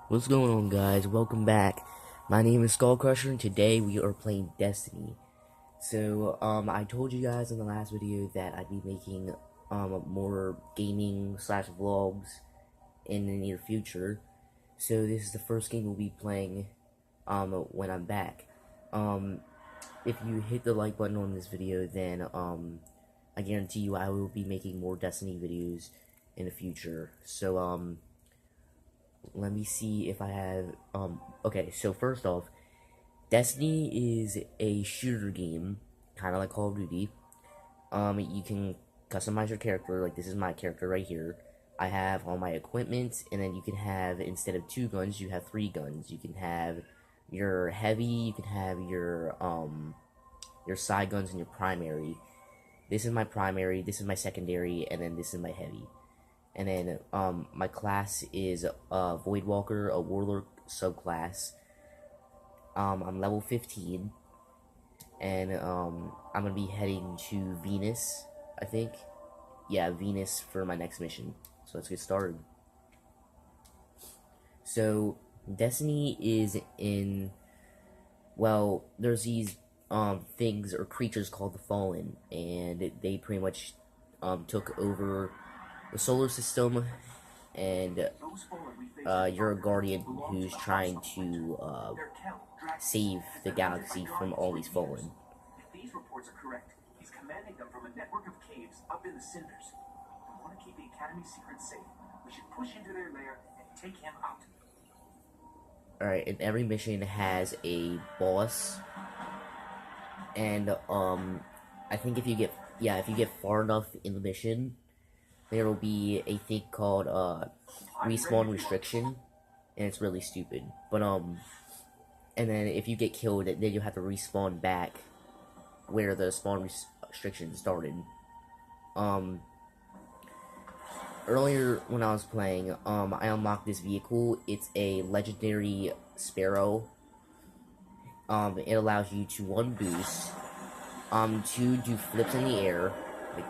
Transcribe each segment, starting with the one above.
What's going on, guys? Welcome back. My name is Skullcrusher, and today we are playing Destiny. So, I told you guys in the last video that I'd be making, more gaming slash vlogs in the near future. So this is the first game we'll be playing, when I'm back. If you hit the like button on this video, then, I guarantee you I will be making more Destiny videos in the future. So, let me see if I have, okay, so first off, Destiny is a shooter game, kind of like Call of Duty. You can customize your character, like this is my character right here. I have all my equipment, and then you can have, instead of 2 guns, you have 3 guns. You can have your heavy, you can have your side guns and your primary. This is my primary, this is my secondary, and then this is my heavy. And then, my class is a Voidwalker, a Warlock subclass. I'm level 15, and, I'm gonna be heading to Venus, I think. Yeah, Venus for my next mission. So let's get started. So, Destiny is in, well, there's these, things or creatures called the Fallen, and they pretty much, took over the solar system, and you're a guardian who's trying to save the galaxy from all these fallen. If these reports are correct, he's commanding them from a network of caves up in the cinders. We want to keep the Academy's secrets safe. We should push into their lair and take him out. Alright, and every mission has a boss, and I think if you get far enough in the mission, there will be a thing called respawn restriction, and it's really stupid. But and then if you get killed, then you have to respawn back where the spawn restriction started. Earlier when I was playing, I unlocked this vehicle. It's a legendary Sparrow. It allows you to 1 boost, 2 do flips in the air, like,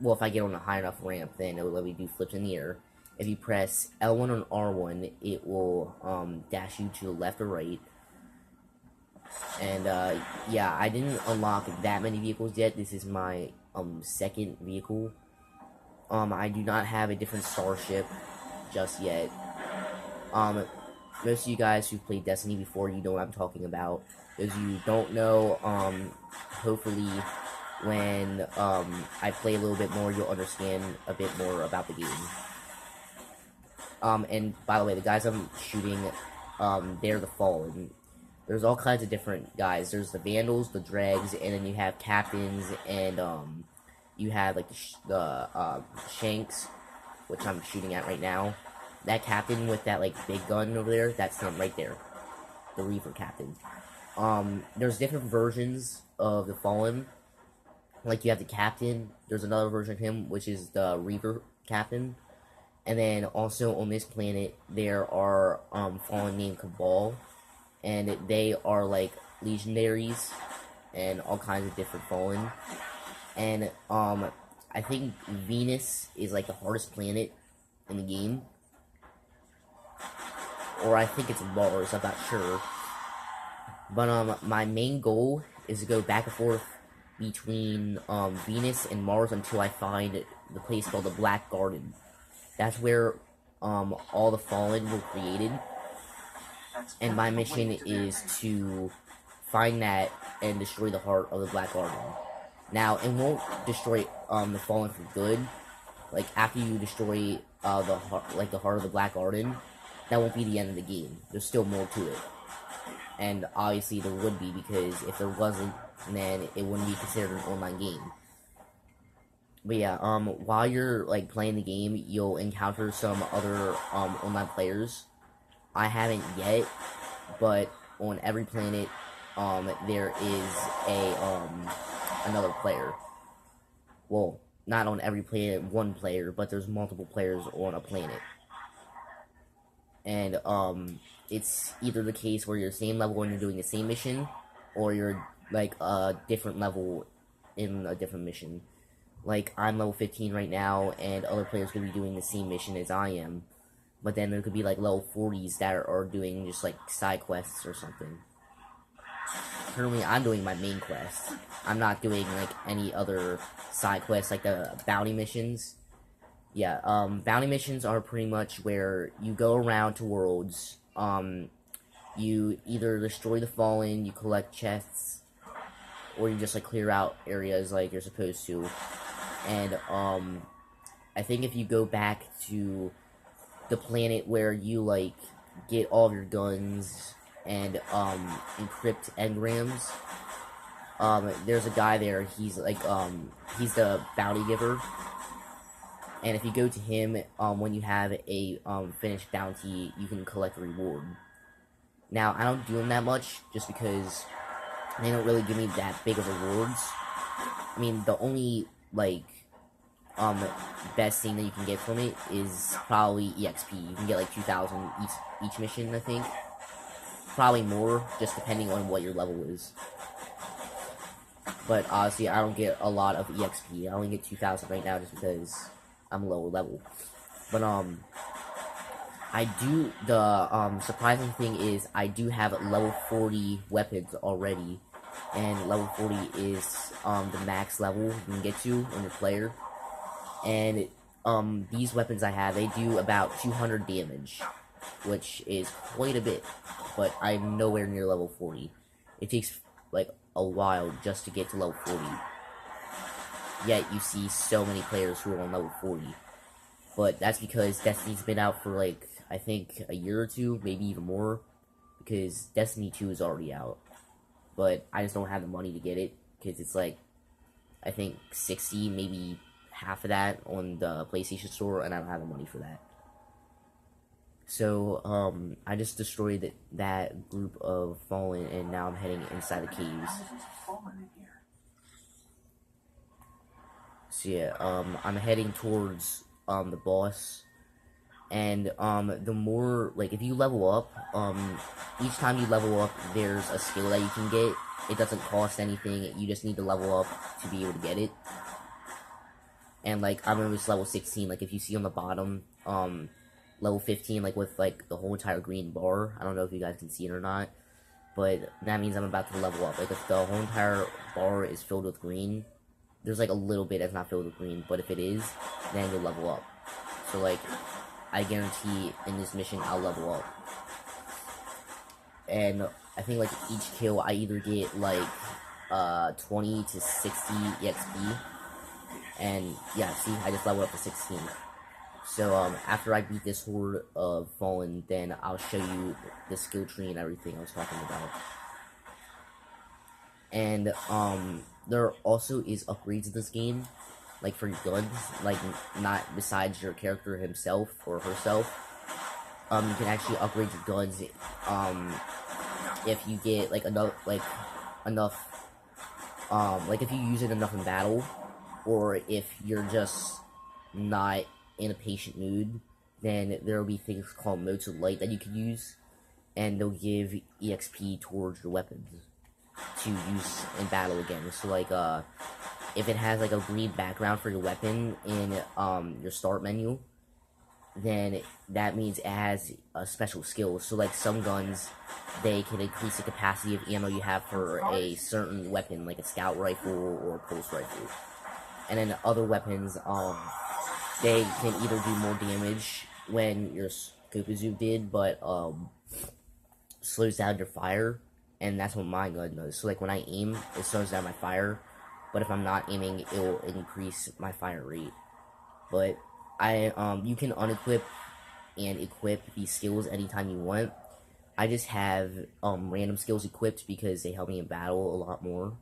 well, if I get on a high enough ramp, then it will let me do flips in the air. If you press L1 and R1, it will, dash you to the left or right. And, yeah, I didn't unlock that many vehicles yet. This is my, second vehicle. I do not have a different starship just yet. Most of you guys who've played Destiny before, you know what I'm talking about. Those of you who don't know, hopefully when, I play a little bit more, you'll understand a bit more about the game. And by the way, the guys I'm shooting, they're the Fallen. There's all kinds of different guys. There's the Vandals, the Dregs, and then you have Captains, and, you have, like, the Shanks, which I'm shooting at right now. That captain with that, like, big gun over there, that's him right there. The Reaver captain. There's different versions of the Fallen. Like, you have the captain. There's another version of him, which is the Reaver captain. And then, also, on this planet, there are, Fallen named Cabal. And they are, like, legendaries. And all kinds of different Fallen. And, I think Venus is, like, the hardest planet in the game. Or I think it's Mars, I'm not sure. But, my main goal is to go back and forth between, Venus and Mars until I find the place called the Black Garden. That's where, all the Fallen were created. And my mission is to find that and destroy the heart of the Black Garden. Now, it won't destroy, the Fallen for good. Like, after you destroy, the heart of the Black Garden, that won't be the end of the game. There's still more to it. And obviously there would be, because if there wasn't, then it wouldn't be considered an online game. But yeah, while you're, like, playing the game, you'll encounter some other, online players. I haven't yet, but on every planet, there is another player. Well, not on every planet, 1 player, but there's multiple players on a planet. And, it's either the case where you're the same level and you're doing the same mission, or you're, like, a different level in a different mission. Like, I'm level 15 right now, and other players could be doing the same mission as I am. but then there could be like level 40s that are doing just like side quests or something. Currently, I'm doing my main quest. I'm not doing like any other side quests like the bounty missions. Yeah, bounty missions are pretty much where you go around to worlds. You either destroy the fallen, you collect chests, or you just like clear out areas like you're supposed to. And I think if you go back to the planet where you like get all of your guns and encrypt engrams, there's a guy there. He's like he's the bounty giver. And if you go to him, when you have a finished bounty, you can collect a reward. Now, I don't do them that much, just because they don't really give me that big of rewards. I mean, the only, like, best thing that you can get from it is probably EXP. You can get, like, 2,000 each mission, I think. Probably more, just depending on what your level is. But, honestly, I don't get a lot of EXP. I only get 2,000 right now, just because I'm lower level. But, I do, the, surprising thing is, I do have level 40 weapons already, and level 40 is, the max level you can get to on your player, and, these weapons I have, they do about 200 damage, which is quite a bit, but I'm nowhere near level 40. It takes, like, a while just to get to level 40, yet you see so many players who are on level 40. But that's because Destiny's been out for, like, I think a year or two, maybe even more, because Destiny 2 is already out. But I just don't have the money to get it, because it's like, I think 60, maybe half of that on the PlayStation Store, and I don't have the money for that. So, I just destroyed that group of Fallen, and now I'm heading inside the caves. So yeah, I'm heading towards the boss, and the more, like, if you level up, each time you level up, there's a skill that you can get. It doesn't cost anything, you just need to level up to be able to get it. And like, I'm almost level 16, like if you see on the bottom, level 15, like with like the whole entire green bar, I don't know if you guys can see it or not, but that means I'm about to level up. Like if the whole entire bar is filled with green, there's like a little bit that's not filled with green, but if it is, then you'll level up. So like, I guarantee in this mission I'll level up. And I think like each kill I either get like 20 to 60 EXP. And yeah, see, I just leveled up to 16. So after I beat this horde of Fallen, then I'll show you the skill tree and everything I was talking about. And there also is upgrades in this game, like for your guns, like not besides your character himself or herself. You can actually upgrade your guns if you get like enough, like if you use it enough in battle, or if you're just not in a patient mood, then there will be things called motes of light that you can use, and they'll give EXP towards your weapons to use in battle again. So like if it has like a green background for your weapon in your start menu, then that means it has a special skill. So like some guns, they can increase the capacity of ammo you have for a certain weapon, like a scout rifle or a pulse rifle. And then other weapons, they can either do more damage when your Kokuzu did, but slows down your fire, and that's what my gun does. So like when I aim, it slows down my fire, but if I'm not aiming, it will increase my fire rate. But you can unequip and equip these skills anytime you want. I just have random skills equipped because they help me in battle a lot more.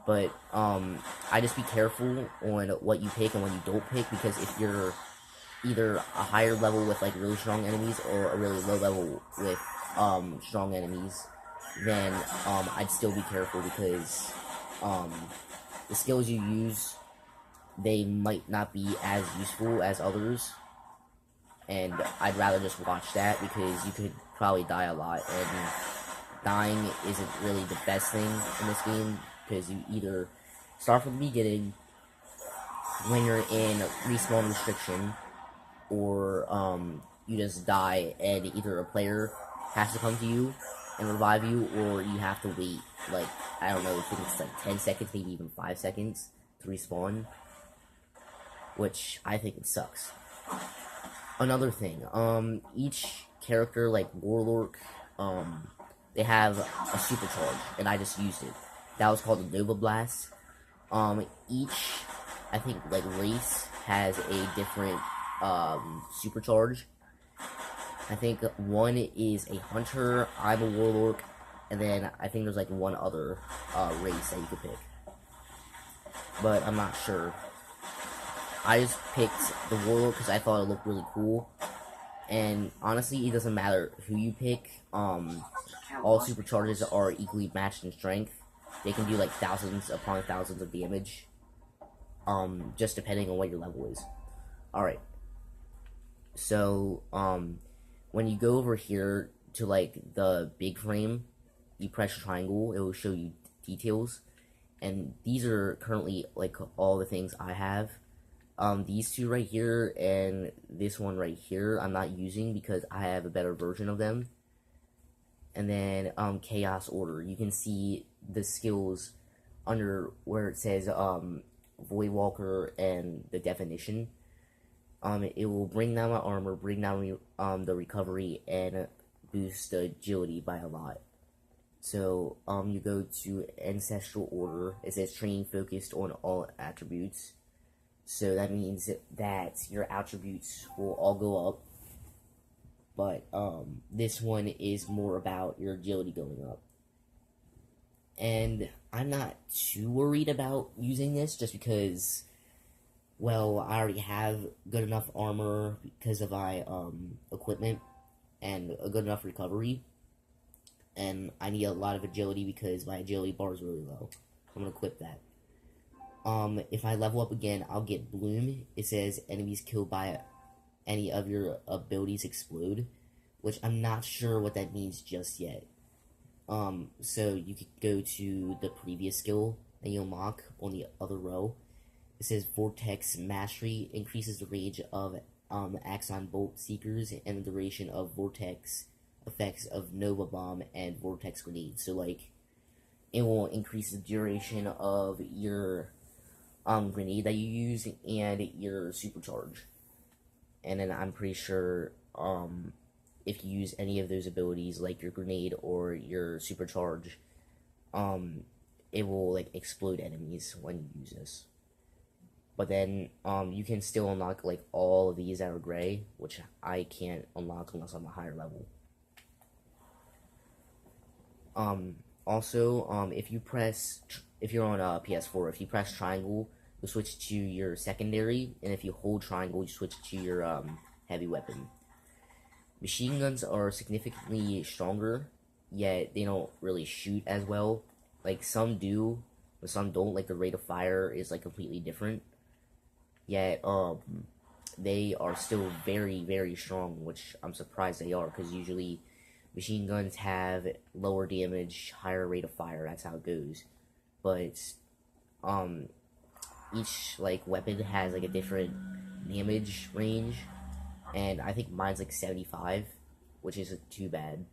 But I just be careful on what you pick and what you don't pick, because if you're either a higher level with like really strong enemies or a really low level with strong enemies, then I'd still be careful, because the skills you use, they might not be as useful as others, and I'd rather just watch that, because you could probably die a lot, and dying isn't really the best thing in this game, because you either start from the beginning when you're in respawn restriction, or you just die, and either a player has to come to you and revive you, or you have to wait, like, I don't know, I think it's like 10 seconds, maybe even 5 seconds to respawn, which I think it sucks. Another thing, each character, like Warlord, they have a supercharge, and I just used it. That was called the Nova Blast. Each, I think, like, race has a different, supercharge. I think one is a hunter, I'm a warlord, and then I think there's like one other race that you could pick. But I'm not sure. I just picked the warlord because I thought it looked really cool. And honestly, it doesn't matter who you pick. All supercharges are equally matched in strength. They can do like thousands upon thousands of damage. Just depending on what your level is. Alright. So, when you go over here to like the big frame, you press triangle, it will show you details. And these are currently like all the things I have. These two right here and this one right here I'm not using because I have a better version of them. And then Chaos Order, you can see the skills under where it says Voidwalker and the definition. It will bring down my armor, bring down the recovery, and boost the agility by a lot. So, you go to Ancestral Order. It says training focused on all attributes. So that means that your attributes will all go up. But, this one is more about your agility going up. And I'm not too worried about using this just because, well, I already have good enough armor because of my equipment and a good enough recovery, and I need a lot of agility because my agility bar is really low. I'm gonna equip that. If I level up again, I'll get Bloom. It says enemies killed by any of your abilities explode, which I'm not sure what that means just yet. So you could go to the previous skill that you unlock on the other row. It says Vortex Mastery increases the range of Axon Bolt Seekers and the duration of Vortex effects of Nova Bomb and Vortex Grenade. So, like, it will increase the duration of your grenade that you use and your supercharge. And then I'm pretty sure if you use any of those abilities, like your grenade or your supercharge, it will, like, explode enemies when you use this. But then, you can still unlock, like, all of these that are gray, which I can't unlock unless I'm a higher level. Also, if you're on a PS4, if you press triangle, you'll switch to your secondary, and if you hold triangle, you switch to your, heavy weapon. Machine guns are significantly stronger, yet they don't really shoot as well. Like, some do, but some don't. Like, the rate of fire is, like, completely different. Yet, they are still very, very strong, which I'm surprised they are, because usually machine guns have lower damage, higher rate of fire, that's how it goes. But, each, like, weapon has, like, a different damage range, and I think mine's, like, 75, which isn't too bad.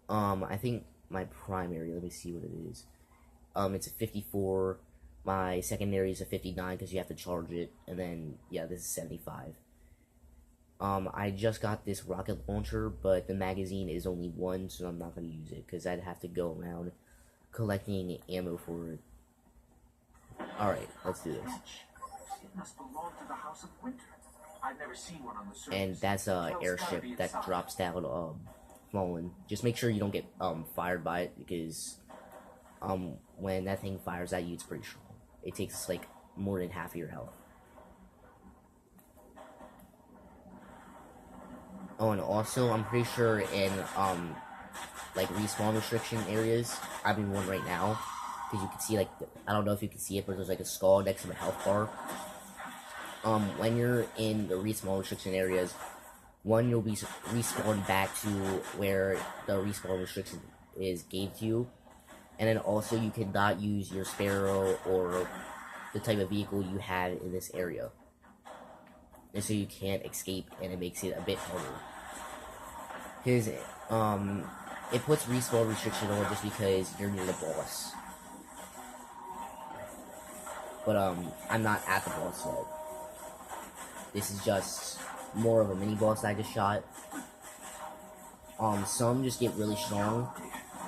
I think my primary, let me see what it is. It's a 54. My secondary is a 59 because you have to charge it, and then, yeah, this is 75. I just got this rocket launcher, but the magazine is only 1, so I'm not going to use it, because I'd have to go around collecting ammo for it. Alright, let's do this. It must belong to the House of Winter. I've never seen one on the surface. And that's a airship that drops down, fallen. Just make sure you don't get, fired by it, because, when that thing fires at you, it's pretty strong. It takes, like, more than half of your health. Oh, and also, I'm pretty sure in, like, respawn restriction areas, I'm in one right now, because you can see, like, I don't know if you can see it, but there's, like, a skull next to the health bar. When you're in the respawn restriction areas, one, you'll be respawned back to where the respawn restriction is gave to you. And then also, you cannot use your Sparrow or the type of vehicle you have in this area. and so you can't escape, and it makes it a bit harder. Because it puts respawn restriction on just because you're near the boss. But I'm not at the boss yet. This is just more of a mini boss I just shot. Some just get really strong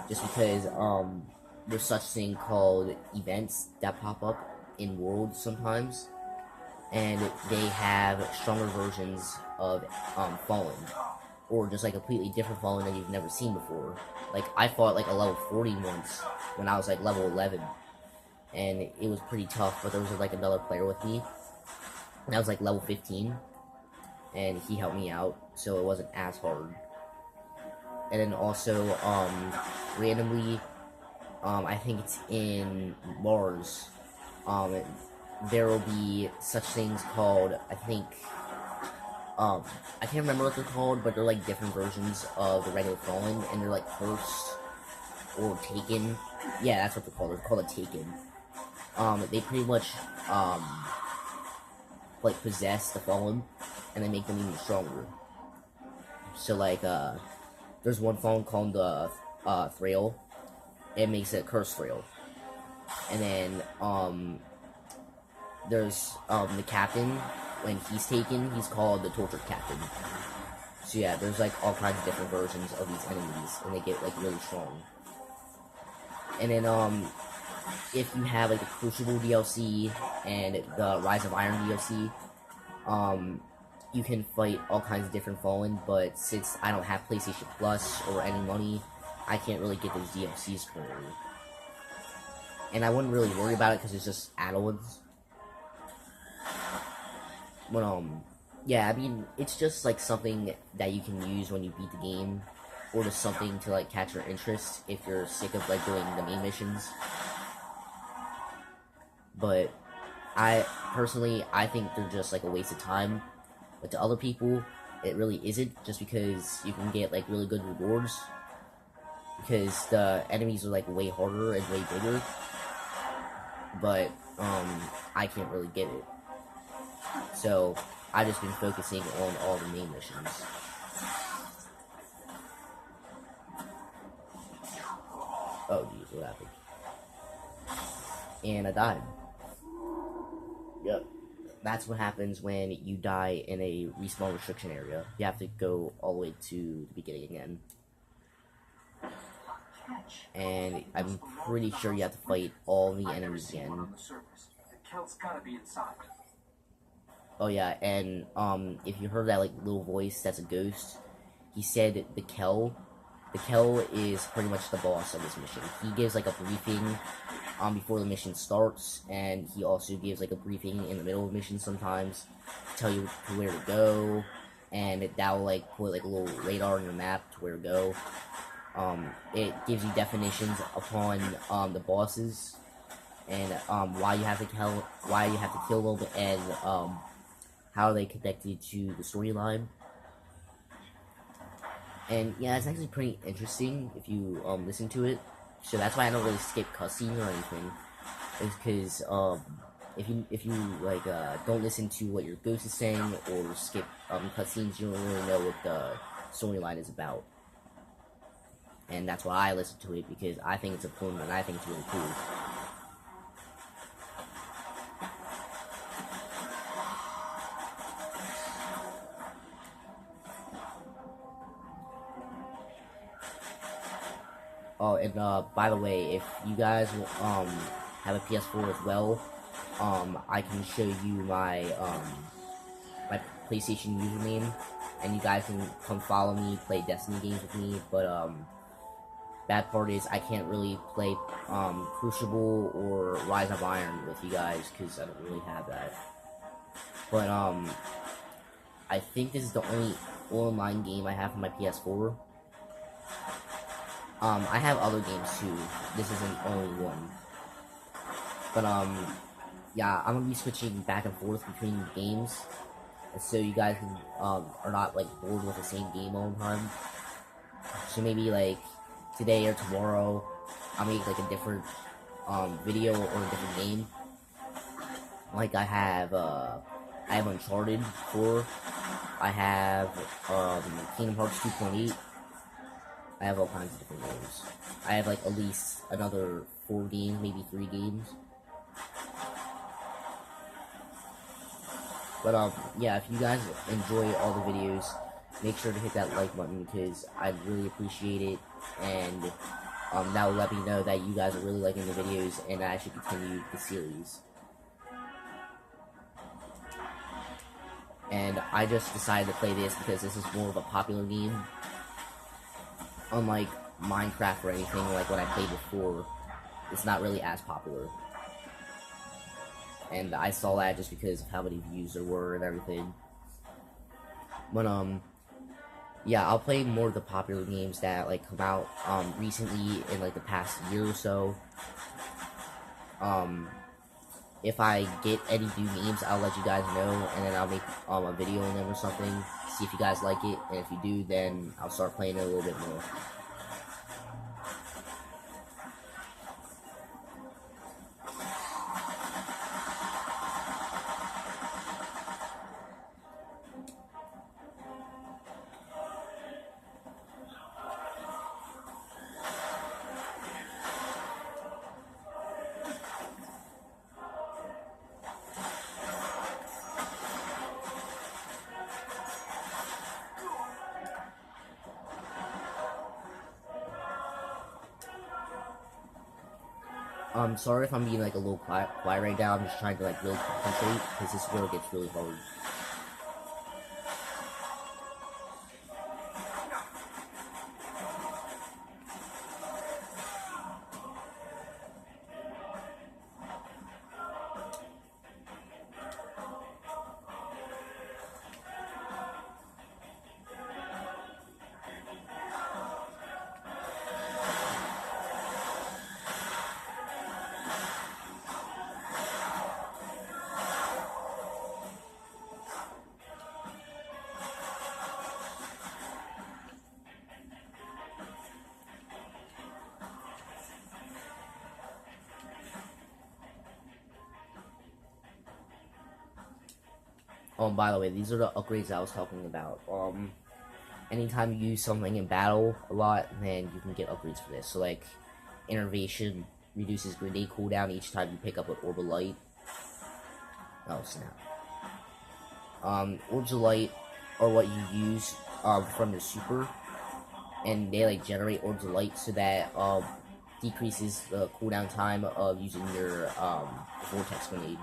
just because there's such thing called events that pop up in worlds sometimes, and they have stronger versions of Fallen, or just like completely different Fallen that you've never seen before. Like I fought like a level 40 once when I was like level 11, and it was pretty tough. But there was like another player with me, and I was like level 15, and he helped me out, so it wasn't as hard. And then also randomly, I think it's in Mars, there will be such things called, I think, I can't remember what they're called, but they're like different versions of the regular Fallen, and they're like cursed or taken. Yeah, that's what they're called. They're called a taken. They pretty much like possess the Fallen, and they make them even stronger. So like there's one Fallen called the Thrail. It makes it Curse Thrail. And then there's the Captain. When he's taken, he's called the Tortured Captain. So yeah, there's like all kinds of different versions of these enemies, and they get like really strong. And then if you have like the Crucible DLC and the Rise of Iron DLC, you can fight all kinds of different Fallen, but since I don't have PlayStation Plus or any money, I can't really get those DLCs currently. And I wouldn't really worry about it because it's just add-ons. But yeah, I mean, it's just like something that you can use when you beat the game, or just something to like catch your interest if you're sick of like doing the main missions. But I personally think they're just like a waste of time. But to other people, it really isn't, just because you can get like really good rewards. Because the enemies are like way harder and way bigger. But I can't really get it. So I've just been focusing on all the main missions. Oh geez, what happened? And I died. Yep. That's what happens when you die in a respawn restriction area. You have to go all the way to the beginning again. And I'm pretty sure you have to fight all the enemies again. Oh yeah, and if you heard that like little voice that's a ghost, he said the Kel. The Kel is pretty much the boss of this mission. He gives like a briefing before the mission starts, and he also gives like a briefing in the middle of the mission sometimes to tell you where to go, and that will like put like a little radar on your map to where to go. It gives you definitions upon the bosses and why you have to kill them, and how they connected to the storyline. And yeah, it's actually pretty interesting if you listen to it. So that's why I don't really skip cutscenes or anything. It's because if you like don't listen to what your ghost is saying or skip cutscenes, you don't really know what the storyline is about. And that's why I listen to it, because I think it's important and I think it's really cool. Oh, and by the way, if you guys have a PS4 as well, I can show you my my PlayStation username, and you guys can come follow me, play Destiny games with me. But bad part is I can't really play Crucible or Rise of Iron with you guys because I don't really have that. But I think this is the only online game I have on my PS4. I have other games too. This isn't only one. But yeah, I'm gonna be switching back and forth between games, so you guys can, are not like bored with the same game all the time. So maybe like today or tomorrow, I'll make like a different video or a different game. Like I have I have Uncharted 4. I have Kingdom Hearts 2.8. I have all kinds of different games. I have like at least another 4 games, maybe 3 games. But yeah, if you guys enjoy all the videos, make sure to hit that like button because I'd really appreciate it, and that will let me know that you guys are really liking the videos and I should continue the series. And I just decided to play this because this is more of a popular game. Unlike Minecraft or anything like what I played before, it's not really as popular. And I saw that just because of how many views there were and everything. But yeah, I'll play more of the popular games that like come out recently in like the past year or so. If I get any new games, I'll let you guys know, and then I'll make a video on them or something. See if you guys like it, and if you do, then I'll start playing it a little bit more. Sorry if I'm being like a little quiet right now. I'm just trying to like really concentrate because this video gets really hard. By the way, these are the upgrades I was talking about. Anytime you use something in battle a lot, then you can get upgrades for this. So, like, Innervation reduces grenade cooldown each time you pick up an Orb of Light. Oh, snap. Orbs of Light are what you use, from your super. And they, like, generate Orbs of Light so that, decreases the cooldown time of using your, Vortex Grenade.